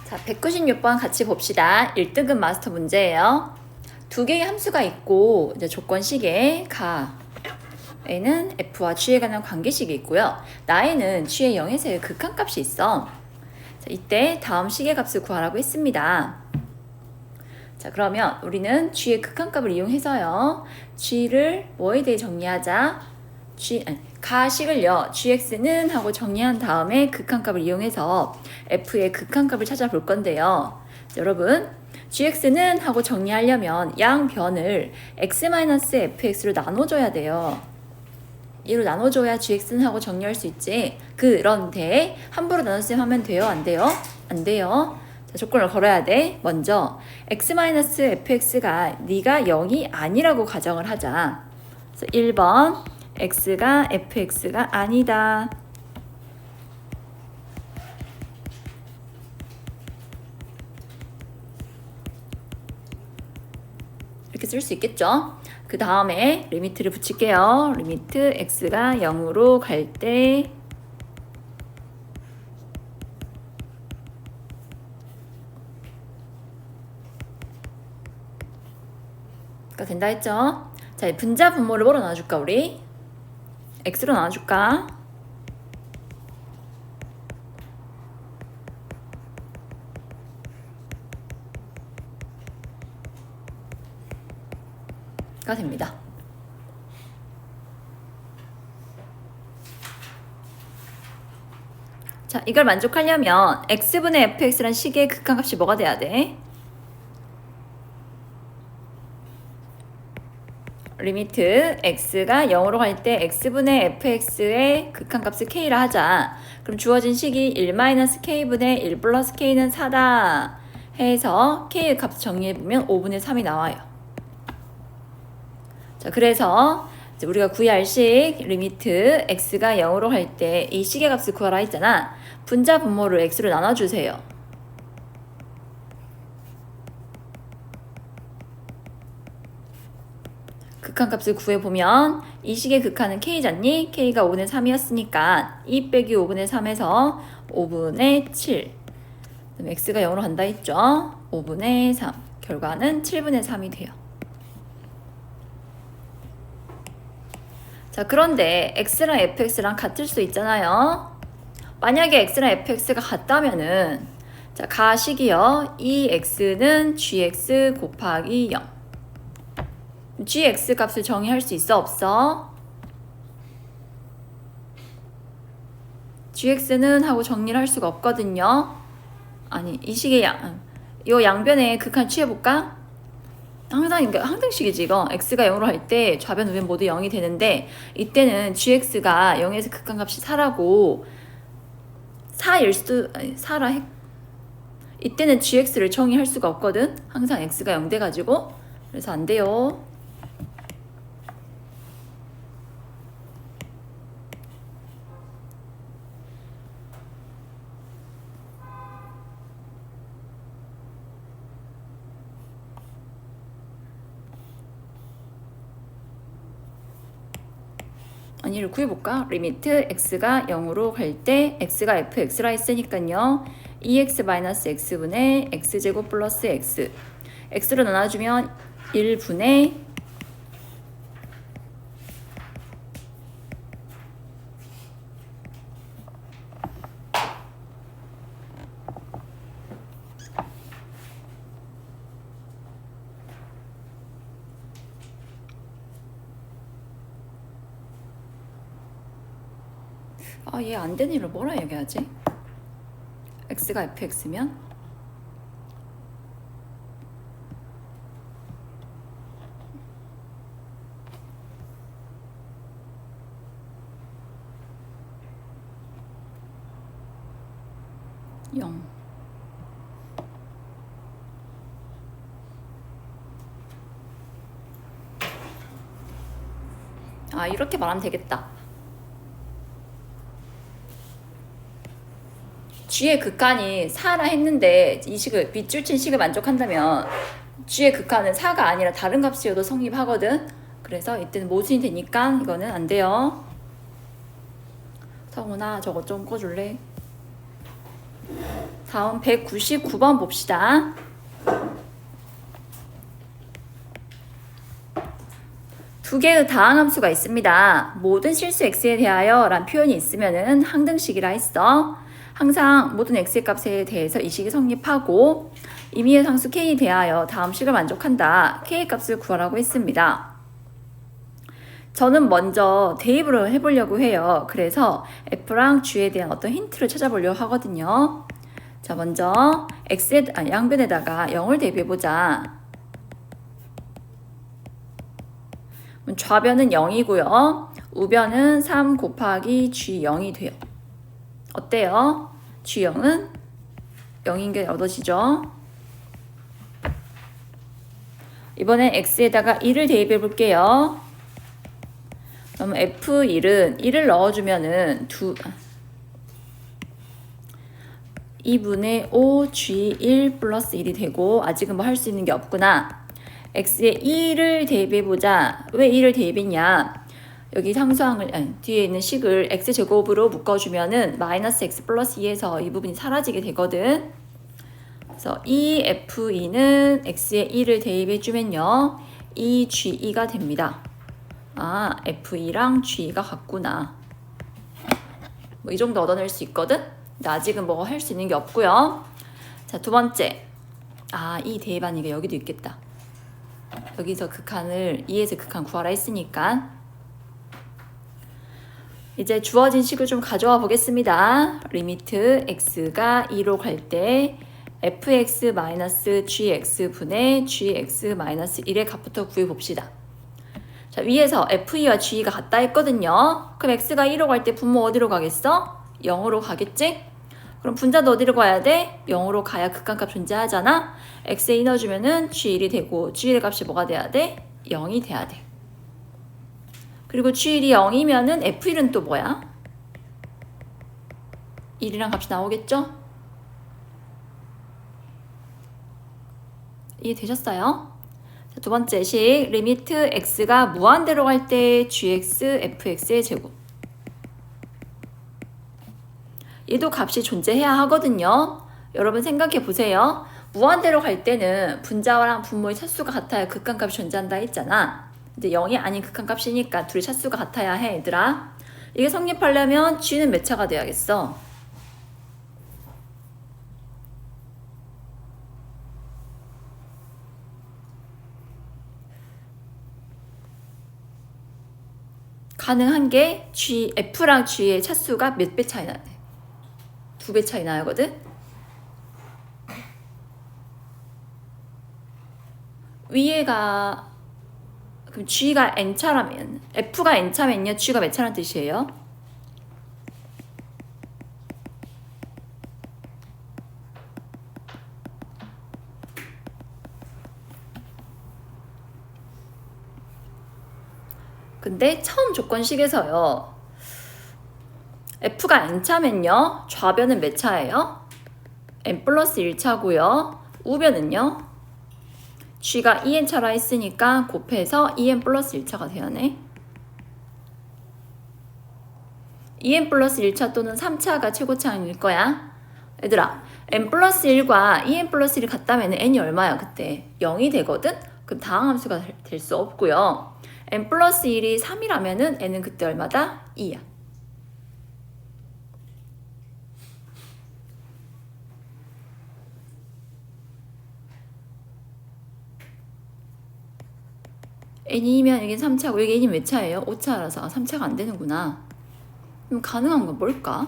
자, 196번 같이 봅시다. 1등급 마스터 문제예요. 두 개의 함수가 있고 이제 조건식에 가에는 f와 g에 관한 관계식이 있고요. 나에는 g의 0에서의 극한값이 있어. 자, 이때 다음 식의 값을 구하라고 했습니다. 자, 그러면 우리는 g의 극한값을 이용해서요. g를 뭐에 대해 정리하자? 가식을요. gx는 하고 정리한 다음에 극한값을 이용해서 f의 극한값을 찾아볼 건데요. 자, 여러분 gx는 하고 정리하려면 양변을 x-fx로 나눠줘야 돼요. 이로 나눠줘야 gx는 하고 정리할 수 있지. 그런데 함부로 나눠쓰면 하면 돼요? 안 돼요? 안 돼요. 자, 조건을 걸어야 돼. 먼저 x-fx가 네가 0이 아니라고 가정을 하자. 그래서 1번 x가 fx가 아니다. 이렇게 쓸 수 있겠죠? 그 다음에 리미트를 붙일게요. 리미트 x가 0으로 갈 때 가 된다 했죠? 자, 분자 분모를 뭐로 나눠줄까 우리? x로 나눠줄까? 가 됩니다. 자, 이걸 만족하려면 x분의 fx란 식의 극한값이 뭐가 돼야 돼? 리미트 x가 0으로 갈 때 x분의 fx의 극한값을 k라 하자. 그럼 주어진 식이 1-k분의 1 플러스 k는 4다 해서 k의 값 정리해보면 5분의 3이 나와요. 자, 그래서 이제 우리가 구해야 할 식 리미트 x가 0으로 갈 때 이 식의 값을 구하라 했잖아. 분자 분모를 x로 나눠주세요. 극한값을 구해보면 이 식의 극한은 k잖니? k가 5분의 3이었으니까 2 빼기 5분의 3에서 5분의 7. 그럼 x가 0으로 간다 했죠? 5분의 3. 결과는 7분의 3이 돼요. 자, 그런데 x랑 fx랑 같을 수 있잖아요. 만약에 x랑 fx가 같다면은 자, 가식이요. 이 x는 gx 곱하기 0. gx 값을 정의할 수 있어 없어? gx는 하고 정리를 할 수가 없거든요. 아니, 이 식의 요 양변의 극한 취해볼까? 항등식이지 이거. x가 0으로 할 때 좌변 우변 모두 0이 되는데 이때는 gx가 0에서 극한값이 4라고 4일 수도 4라 이때는 gx를 정의할 수가 없거든. 항상 x가 0 돼가지고. 그래서 안 돼요. 아니를 구해볼까? 리미트 x가 0으로 갈 때 x가 fx라 했으니까요. 2x-x분의 x제곱 플러스 x x로 나눠주면 1분의 얘 안 되는 일을 뭐라 얘기하지? x가 fx면? 이렇게 말하면 되겠다. g의 극한이 4라 했는데 이 식을 밑줄 친 식을 만족한다면 g의 극한은 4가 아니라 다른 값이어도 성립하거든. 그래서 이때는 모순이 되니까 이거는 안 돼요. 성훈아, 저거 좀 꺼줄래? 다음 199번 봅시다. 두 개의 다항함수가 있습니다. 모든 실수 x에 대하여 란 표현이 있으면은 항등식이라 했어. 항상 모든 x의 값에 대해서 이 식이 성립하고 임의의 상수 k에 대하여 다음 식을 만족한다. k의 값을 구하라고 했습니다. 저는 먼저 대입을 해보려고 해요. 그래서 f랑 g에 대한 어떤 힌트를 찾아보려고 하거든요. 자, 먼저 양변에다가 0을 대입해보자. 좌변은 0이고요. 우변은 3 곱하기 g0이 돼요. 어때요? g0은 0인 게 얻어지죠? 이번엔 x에다가 1을 대입해 볼게요. 그럼 f1은 1을 넣어주면은 2분의 5 g1 플러스 1이 되고, 아직은 뭐 할 수 있는 게 없구나. x에 1을 대입해보자. 왜 1을 대입했냐? 여기 상수항을 뒤에 있는 식을 x제곱으로 묶어주면은 마이너스 x 플러스 2에서 이 부분이 사라지게 되거든. 그래서 이 f2는 x에 1을 대입해주면요 2g2가 됩니다. 아, f2랑 g2가 같구나. 뭐 이 정도 얻어낼 수 있거든? 근데 아직은 뭐 할 수 있는 게 없고요. 자, 두 번째. 아, 이 대입하니까 여기도 있겠다. 여기서 극한을 2에서 극한 구하라 했으니까 이제 주어진 식을 좀 가져와 보겠습니다. 리미트 x가 2로 갈 때 fx-gx 분의 gx-1의 값부터 구해 봅시다. 자, 위에서 f2와 g가 같다 했거든요. 그럼 x가 1로 갈 때 분모 어디로 가겠어? 0으로 가겠지? 그럼 분자도 어디로 가야 돼? 0으로 가야 극한값 존재하잖아. x에 2 넣어주면은 g1이 되고 g1의 값이 뭐가 돼야 돼? 0이 돼야 돼. 그리고 g1이 0이면은 f1은 또 뭐야? 1이랑 값이 나오겠죠? 이해되셨어요? 자, 두 번째 식 리미트 x가 무한대로 갈 때 gx fx의 제곱. 얘도 값이 존재해야 하거든요. 여러분 생각해 보세요. 무한대로 갈 때는 분자랑 분모의 차수가 같아야 극한값이 존재한다 했잖아. 근데 0이 아닌 극한값이니까 둘이 차수가 같아야 해, 얘들아. 이게 성립하려면 g는 몇 차가 돼야겠어? 가능한 게 f랑 g의 차수가 몇 배 차이 나네. 2배 차이 나거든? 위에가 그럼 g가 n차라면 f가 n차면요 g가 몇 차란 뜻이에요? 근데 처음 조건식에서요 f가 n차면요 좌변은 몇 차예요? n 플러스 1차고요 우변은요 g가 2n차라 했으니까 곱해서 2n 플러스 1차가 되었네. 2n 플러스 1차 또는 3차가 최고차일 거야. 얘들아 n 플러스 1과 2n 플러스 1이 같다면 n이 얼마야 그때? 0이 되거든? 그럼 다항함수가 될 수 없고요. n 플러스 1이 3이라면은 n은 그때 얼마다? 2야. n이면 이게 3차고 이게 n이 몇 차예요? 5차라서 3차가 안 되는구나. 그럼 가능한 건 뭘까?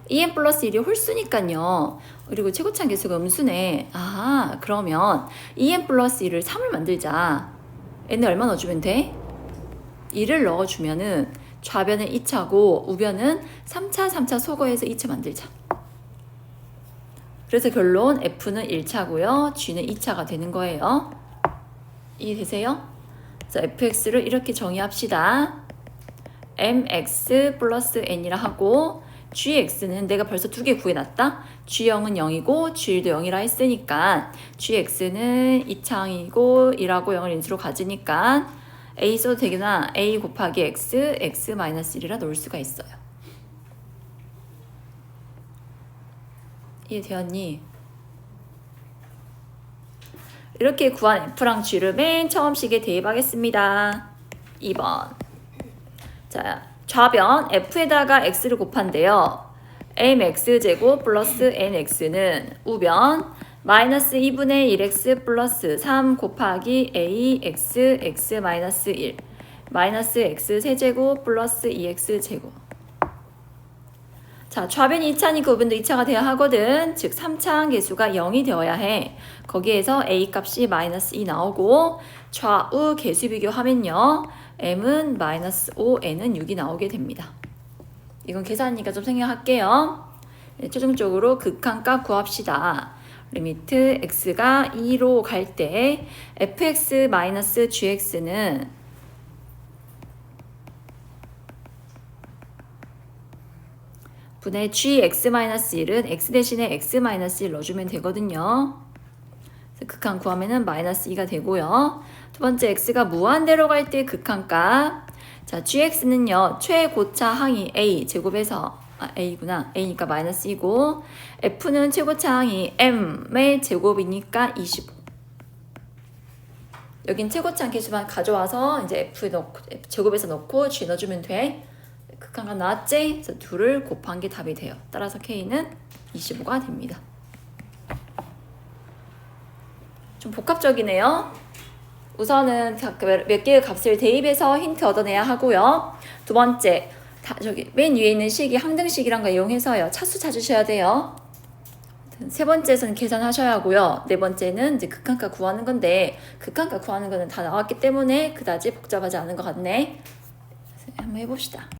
2n 플러스 1이 홀수니까요. 그리고 최고차 계수가 음수네. 아, 그러면 2n 플러스 1을 3을 만들자. n을 얼마 넣어주면 돼? 1을 넣어주면은 좌변은 2차고 우변은 3차, 3차 소거해서 2차 만들자. 그래서 결론 f는 1차고요. g는 2차가 되는 거예요. 이해되세요? 그래서 fx를 이렇게 정의합시다. mx 플러스 n이라 하고 gx는 내가 벌써 두 개 구해놨다. g0은 0이고 g1도 0이라 했으니까 gx는 2창이고 1하고 0을 인수로 가지니까 a 써도 되구나. a 곱하기 x, x 마이너스 1이라 놓을 수가 있어요. 이해되었니? 이렇게 구한 F랑 G를 맨 처음 식에 대입하겠습니다. 2번. 자, 좌변 F에다가 X를 곱한대요. mx제곱 플러스 nx는 우변 마이너스 2분의 1x 플러스 3 곱하기 ax x 마이너스 1 마이너스 x 세제곱 플러스 2x 제곱. 자, 좌변이 2차니까 우변도 2차가 되어야 하거든. 즉 3차 계수가 0이 되어야 해. 거기에서 a 값이 마이너스 2 나오고 좌우 계수 비교하면요. m은 마이너스 5, n은 6이 나오게 됩니다. 이건 계산이니까 좀 생략할게요. 네, 최종적으로 극한값 구합시다. 리미트 x가 2로 갈 때 fx-gx는 분의 gx-1은 x 대신에 x-1 넣어주면 되거든요. 극한 구하면은 마이너스 2가 되고요. 두 번째 x가 무한대로 갈 때 극한값. 자, gx는요. 최고차 항이 a 제곱에서 a구나. a니까 마이너스 2고 f는 최고차 항이 m의 제곱이니까 25. 여긴 최고차 계수만 가져와서 이제 f 제곱에서 넣고 g 넣어주면 돼. 극한값 나왔지? 그래서 2를 곱한 게 답이 돼요. 따라서 k는 25가 됩니다. 좀 복합적이네요. 우선은 몇 개의 값을 대입해서 힌트 얻어내야 하고요. 두 번째, 저기 맨 위에 있는 식이 항등식이란 거 이용해서요. 차수 찾으셔야 돼요. 세 번째에서는 계산하셔야 하고요. 네 번째는 이제 극한값 구하는 건데 극한값 구하는 거는 다 나왔기 때문에 그다지 복잡하지 않은 것 같네. 한번 해봅시다.